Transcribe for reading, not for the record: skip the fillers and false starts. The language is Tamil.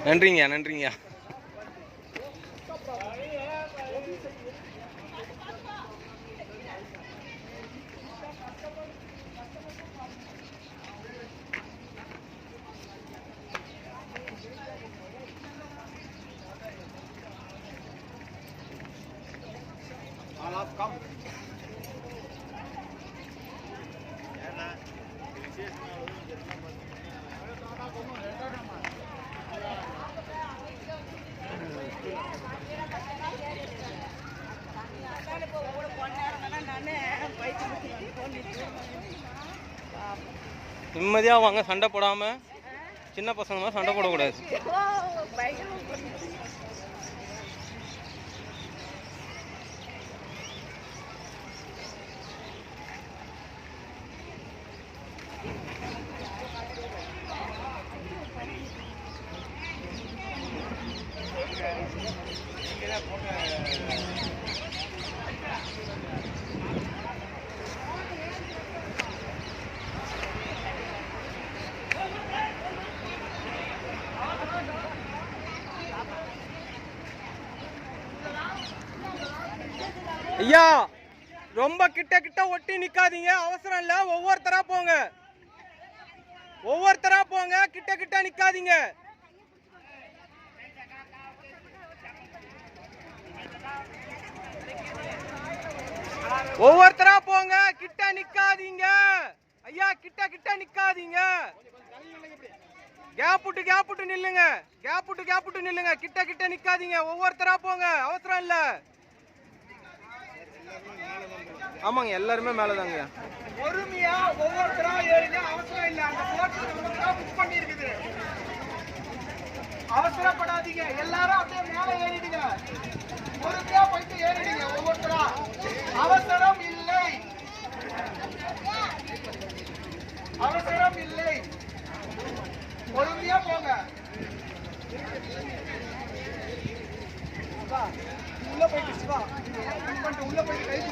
நன்றிங்க நன்றிங்க. நிம்மதியா வாங்க, சண்டை போடாம. சின்ன பசங்க சண்டை போடக்கூடாது. ஐயா, ரொம்ப கிட்ட கிட்ட ஒட்டி நிக்காதீங்க, அவசரம் இல்ல. ஒவ்வொருத்தரா போங்க, ஒவ்வொருத்தரா போங்க, கிட்ட கிட்ட நிக்காதீங்க. ஒவ்வொருத்தரா போங்க, கிட்ட நிக்காதீங்க. ஐயா, கிட்ட கிட்ட நிக்காதீங்க. கேப் விட்டு நில்லுங்க, கேப் விட்டு நில்லுங்க. கிட்ட கிட்ட நிக்காதீங்க, ஒவ்வொருத்தரா போங்க, அவசரம் இல்ல. ஆமாங்க, எல்லாருமே மேலதாங்க. பொறுமையா ஒவ்வொருத்தரா ஏறிங்க, அவசரம் இல்ல. அந்த போட்டு புக் பண்ணி இருக்குது, அவசரப்படாதீங்க. எல்லாரும் அப்படியே மேல ஏறிடுங்க, பொறுமையா போயிட்டு ஏறிடுங்க ஒவ்வொருத்தரா. அவசரம் இல்லை, அவசரம் இல்லை, பொறுமையா போங்க. உள்ள போயிட்டு உள்ள போயிட்டு